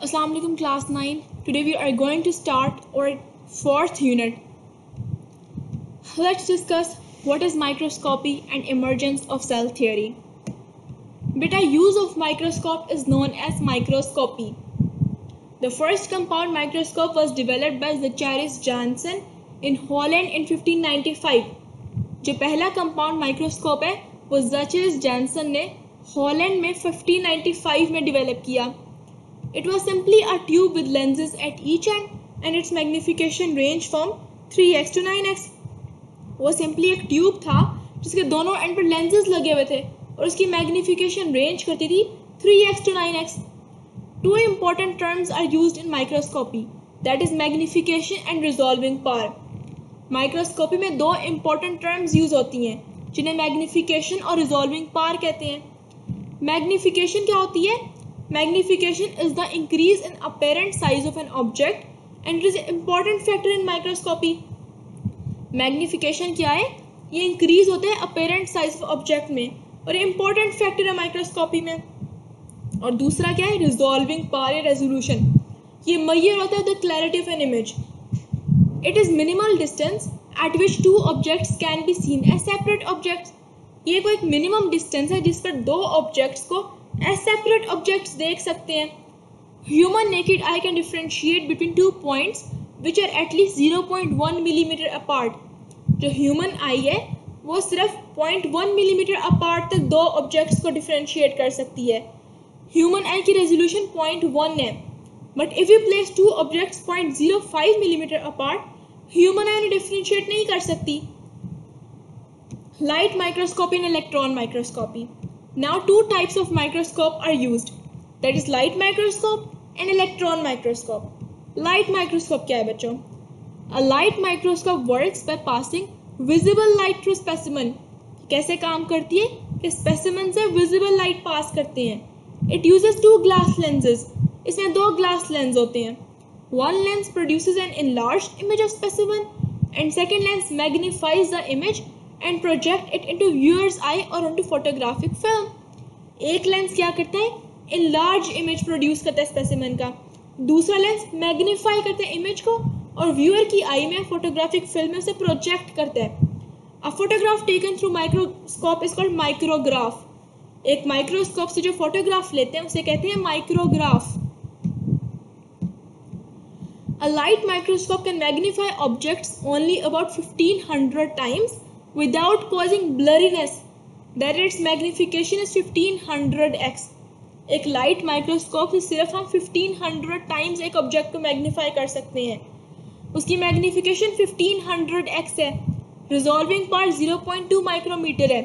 Assalamu alaikum class 9. Today we are going to start our fourth unit. Let's discuss what is microscopy and emergence of cell theory. Beta, use of microscope is known as microscopy. The first compound microscope was developed by Zacharias Janssen in Holland in 1595. जो पहला compound microscope है वो ज़ाचरिस Jansen ने Holland में 1595 में develop किया. It was simply a tube with lenses at each end and its magnification ranged from 3x to 9x. वो simply एक ट्यूब था जिसके दोनों एंड पर लेंसेज लगे हुए थे और उसकी मैग्निफिकेशन रेंज करती थी 3x to 9x. Two important terms are used in microscopy, that is magnification and resolving power. Microscopy में दो इम्पोर्टेंट टर्म्स यूज होती हैं जिन्हें मैग्निफिकेशन और रिजॉल्विंग पावर कहते हैं. मैग्निफिकेशन क्या होती है? Magnification is the increase in apparent size of an object and it is important factor in microscopy. Magnification क्या है? ये इंक्रीज होता है अपेरेंट साइज ऑफ ऑब्जेक्ट में और ये इम्पोर्टेंट फैक्टर है माइक्रोस्कोपी में. और दूसरा क्या है? रिजॉल्विंग पावर या रेजोल्यूशन. ये मेजर होता है the clarity of an image. It is minimal distance at which two objects can be seen as separate objects. ये कोई एक मिनिमम डिस्टेंस है जिस पर दो ऑब्जेक्ट्स को as separate objects देख सकते हैं. Human naked eye can differentiate between two points which are at least 0.1 millimeter apart. जो ह्यूमन आई है वो सिर्फ 0.1 मिलीमीटर अपार्ट तक दो ऑब्जेक्ट्स को डिफरेंशिएट कर सकती है. ह्यूमन आई की रेजोल्यूशन 0.1 है, but if you place two objects 0.05 millimetre apart, human eye differentiate नहीं कर सकती. Light microscopy and electron microscopy. Now two types of microscope are used, that is light microscope and electron microscope. Light microscope क्या है बच्चों? A light microscope works by passing visible light through specimen. कैसे काम करती है कि specimen से visible light पास करते हैं. It uses two glass lenses. इसमें दो ग्लास लेंस होते हैं. One lens produces an enlarged image of specimen and second lens magnifies the image and project it into viewer's eye or onto photographic film. एक lens क्या करता है? enlarged image produce करता है स्पेसिमेन का. दूसरा लेंस मैग्नीफाई करता है इमेज को और व्यूअर की आई में फोटोग्राफिक फिल्म में उसे प्रोजेक्ट करता है. A photograph taken through microscope is called micrograph. एक माइक्रोस्कोप से जो फोटोग्राफ लेते हैं उसे कहते हैं micrograph. A light microscope can magnify objects only about 1500 times without causing blurriness. That its magnification is 1500x. एक लाइट माइक्रोस्कोप से सिर्फ हम 1500 टाइम्स एक ऑब्जेक्ट को मैग्नीफाई कर सकते हैं. उसकी मैग्निफिकेशन 1500x है. रिजॉल्विंग पावर 0.2 माइक्रोमीटर है.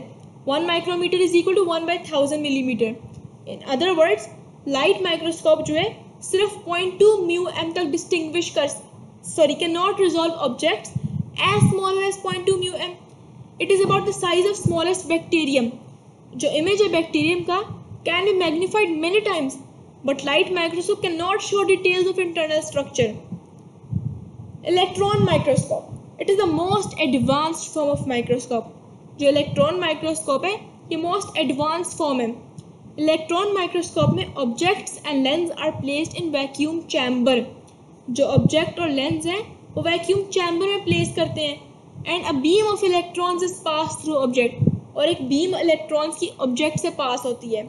1 micrometre is equal to 1/1000 millimetre. In other words, light microscope जो है सिर्फ 0.2 μm तक distinguish can not resolve objects as small as 0.2 μm. It is about the size of smallest bacterium. जो image है bacterium का can be magnified many times, but light microscope can not show details of internal structure. Electron microscope. It is the most advanced form of microscope. जो electron microscope है ये most advanced form है. Electron microscope में objects and lens are placed in vacuum chamber. जो object और lens हैं वो vacuum chamber में प्लेस करते हैं. And a beam of electrons is pass through object. और एक बीम इलेक्ट्रॉन्स की ऑब्जेक्ट से पास होती है.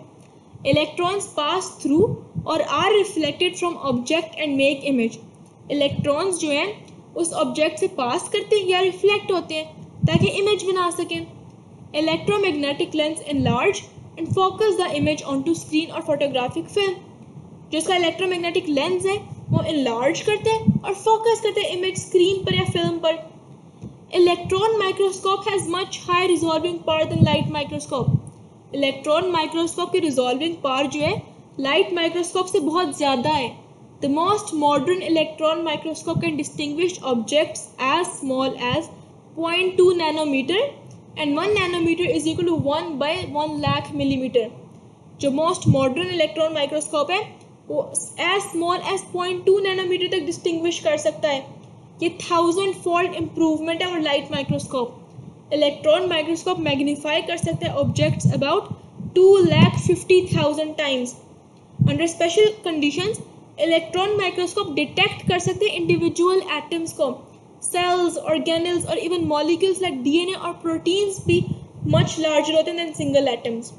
इलेक्ट्रॉन्स पास थ्रू और are reflected from object and make image. Electrons जो हैं उस ऑब्जेक्ट से पास करते हैं या रिफ्लेक्ट होते हैं ताकि इमेज बना सकें. Electromagnetic lens enlarge and focus the image onto screen और photographic film. जिसका इलेक्ट्रोमैग्नेटिक लेंस है वो enlarge करते हैं और फोकस करते हैं इमेज स्क्रीन पर या फिल्म पर. Electron microscope has much high resolving power than light microscope. Electron microscope की रिजॉल्विंग पावर जो है लाइट माइक्रोस्कोप से बहुत ज़्यादा है. The most modern electron microscope can distinguish objects as small as 0.2 nanometre and 1 nanometer is equal to 1/1 lakh millimeter. जो most modern electron microscope है वो एज स्मॉल एज 0.2 नैनोमीटर तक डिस्टिंग्विश कर सकता है. ये 1000-fold इम्प्रूवमेंट है और light microscope. Electron microscope magnify कर सकते हैं objects about 2,50,000 times. Under special conditions, इलेक्ट्रॉन माइक्रोस्कोप डिटेक्ट कर सकते हैं इंडिविजुअल एटम्स को, सेल्स, ऑर्गेनेल्स और इवन मॉलिक्यूल्स लाइक डीएनए और प्रोटीन्स भी मच लार्जर होते हैं than single atoms.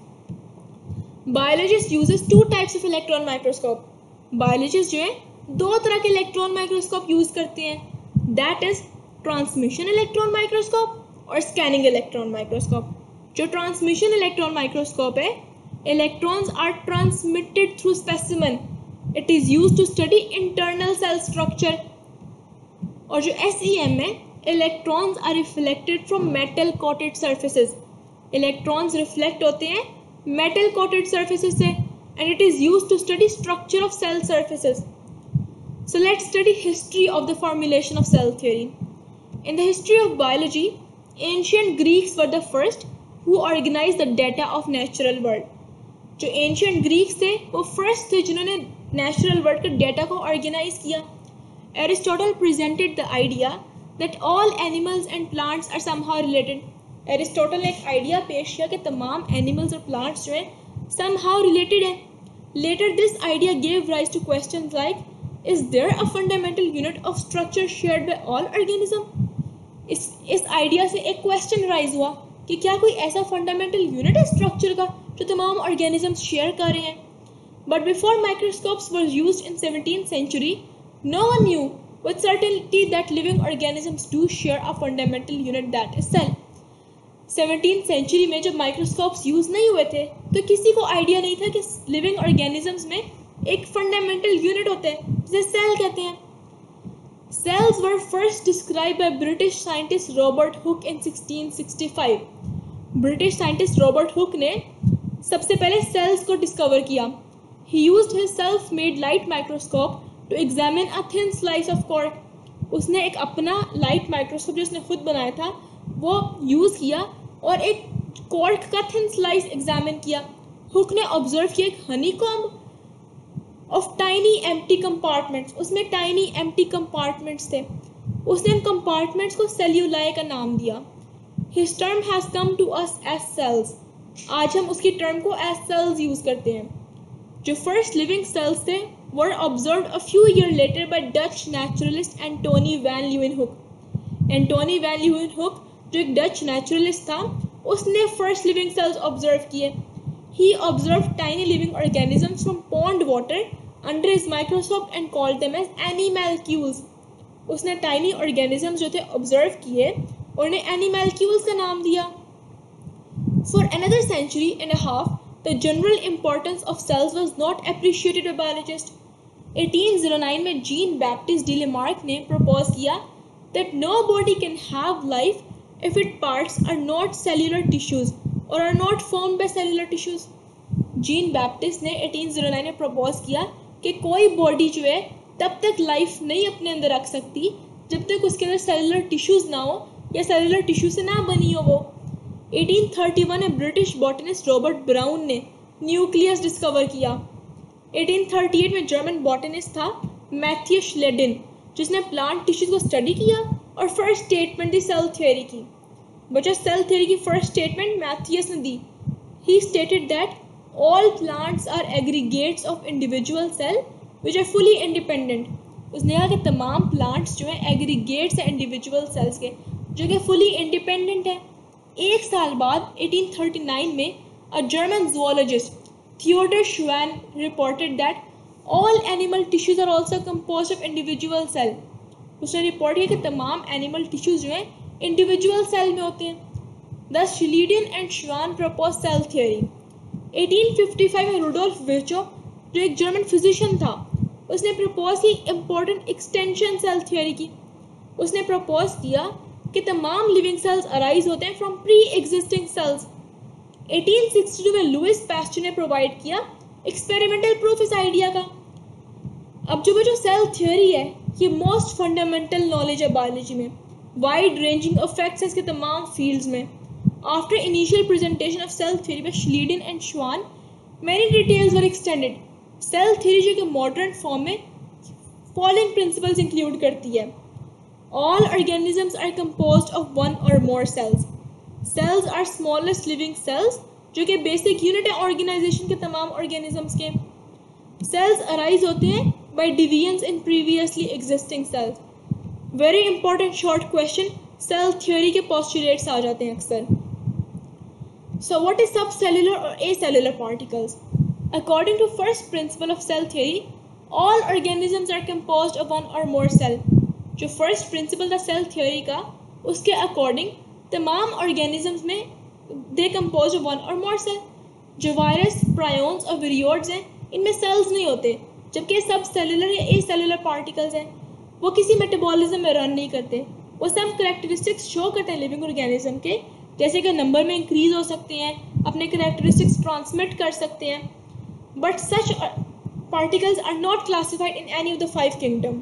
Biologist uses two types of electron microscope. Biologist जो है दो तरह के इलेक्ट्रॉन माइक्रोस्कोप यूज करते हैं, that is transmission electron microscope और स्कैनिंग इलेक्ट्रॉन माइक्रोस्कोप। जो ट्रांसमिशन इलेक्ट्रॉन माइक्रोस्कोप है, electrons are transmitted through specimen, it is used to study internal cell structure. और जो SEM है, electrons are reflected from metal coated surfaces. Electrons reflect होते हैं metal coated surfaces से and it is used to study structure of cell surfaces. So let's study history of the formulation of cell theory. In the history of biology, ancient Greeks were the first who organized the data of natural world. जो ancient Greeks थे वो first थे जिन्होंने natural world के data को organize किया. Aristotle presented the idea that all animals and plants are somehow related. Aristotle ने एक idea पेश किया कि तमाम animals और plants जो हैं somehow related है. Later this idea gave rise to questions like, is there a fundamental unit of structure shared by all organism? इस idea से एक question rise हुआ कि क्या कोई ऐसा fundamental unit है structure का जो तमाम organisms share कर रहे हैं? But before microscopes were used in 17th century, no one knew with certainty that living organisms do share a fundamental unit, that is cell. 17th century में जब microscopes use नहीं हुए थे तो किसी को आइडिया नहीं था कि लिविंग ऑर्गेनिजम्स में एक फंडामेंटल यूनिट होता है जिसे सेल कहते हैं। Cells were first describe by British scientist Robert Hooke in 1665। British scientist Robert Hooke ने सबसे पहले सेल्स को डिस्कवर किया। He used his self made light microscope to examine a thin slice of cork. उसने एक अपना लाइट माइक्रोस्कोप जो उसने खुद बनाया था वो यूज़ किया और एक कॉर्क का थिन स्लाइस एग्जामिन किया। हुक ने ऑब्जर्व किया एक honeycomb of tiny empty compartments, उसमें टाइनी एम्प्टी कंपार्टमेंट्स थे। उसने उन कंपार्टमेंट्स को सेल्यूलाई का नाम दिया। His term has come to us as cells. आज हम उसकी टर्म को एज सेल्स यूज करते हैं। जो फर्स्ट लिविंग सेल्स थे were observed a few year later by Dutch naturalist Antonie van Leeuwenhoek. Antonie van Leeuwenhoek जो एक डच नेचुरलिस्ट था, उसने फर्स्ट लिविंग सेल्स ऑब्जर्व किए। He observe tiny living organisms from pond water under his microscope and called them as animalcules. उसने tiny organisms जो थे observe किए और उन्हें एनिमैल्क्यूल्स का नाम दिया। For another century and a half the general importance of cells was not appreciated by biologist. 1809 में जीन बैप्टिस्ट डी लेमार्क ने प्रपोज किया that no body can have life if its parts are not cellular tissues or are not formed by cellular tissues. Jean Baptiste ने 1809 में propose किया कि कोई body जो है तब तक लाइफ नहीं अपने अंदर रख सकती जब तक उसके अंदर सेलुलर टिश्यूज ना हो या सेलुलर टिश्यू से ना बनी हो वो। 1831 में ब्रिटिश बॉटनिस्ट रॉबर्ट ब्राउन ने न्यूक्लियस डिस्कवर किया। 1838 में जर्मन बॉटनिस्ट था मैथ्यू श्लेडेन जिसने प्लांट टिश्यूज को स्टडी किया और फर्स्ट स्टेटमेंट दी सेल थ्योरी की। बच्चों सेल थ्योरी की फर्स्ट स्टेटमेंट मैथियस ने दी। He stated that all plants are aggregates of individual cell which are fully independent. उसने कहा कि तमाम प्लांट्स जो हैं एग्रीगेट्स हैं इंडिविजुअल सेल्स के जो कि फुली इंडिपेंडेंट है। एक साल बाद 1839 में a German zoologist Theodor Schwann reported that all animal tissues are also composed of individual cell. उसने रिपोर्ट किया कि तमाम एनिमल टिश्यूज जो हैं इंडिविजुअल सेल में होते हैं। दस श्लीडन एंड श्वान प्रपोज सेल थ्योरी। 1855 में रुडोल्फ विर्चो जो एक जर्मन फिजिशियन था उसने प्रपोज की इम्पोर्टेंट एक्सटेंशन सेल थ्योरी की। उसने प्रपोज किया कि तमाम लिविंग सेल्स अराइज होते हैं फ्रॉम प्री एग्जिस्टिंग सेल्स। 1862 में लुइस पैस्चर ने प्रोवाइड किया एक्सपेरिमेंटल प्रूफ इस आइडिया का। अब जो सेल थ्योरी है ये मोस्ट फंडामेंटल नॉलेज है बायोलॉजी में, वाइड रेंजिंग इफेक्ट्स है इसके तमाम फील्ड्स में। After initial presentation of cell theory by Schleiden and Schwann many details were extended. Cell theory जो कि मॉडर्न फॉर्म में फॉलोइंग प्रिंसिपल्स इंक्लूड करती है। All organisms are composed of one और more cells. Sales are smallest living cells जो कि basic unit है organisation के तमाम ऑर्गेनिजम्स के। सेल्स अराइज होते हैं by divisions in previously existing cells. Very important short question, cell theory के postulates आ जाते हैं अक्सर. So what is subcellular or acellular particles? According to first principle of cell theory, all organisms are composed of one or more cell. जो first principle था cell theory का, उसके according तमाम organisms में they composed of one or more cell. जो virus, prions और विरियोड्स हैं, इनमें सेल्स नहीं होते, जबकि सब सेलुलर या एसेलुलर पार्टिकल्स हैं, वो किसी मेटाबॉलिज्म में रन नहीं करते. वो सब करेक्टरिस्टिक्स शो करते हैं लिविंग ऑर्गेनिज्म के, जैसे कि नंबर में इंक्रीज हो सकते हैं, अपने करेक्टरिस्टिक्स ट्रांसमिट कर सकते हैं. But such particles are not classified in any of the 5 kingdom.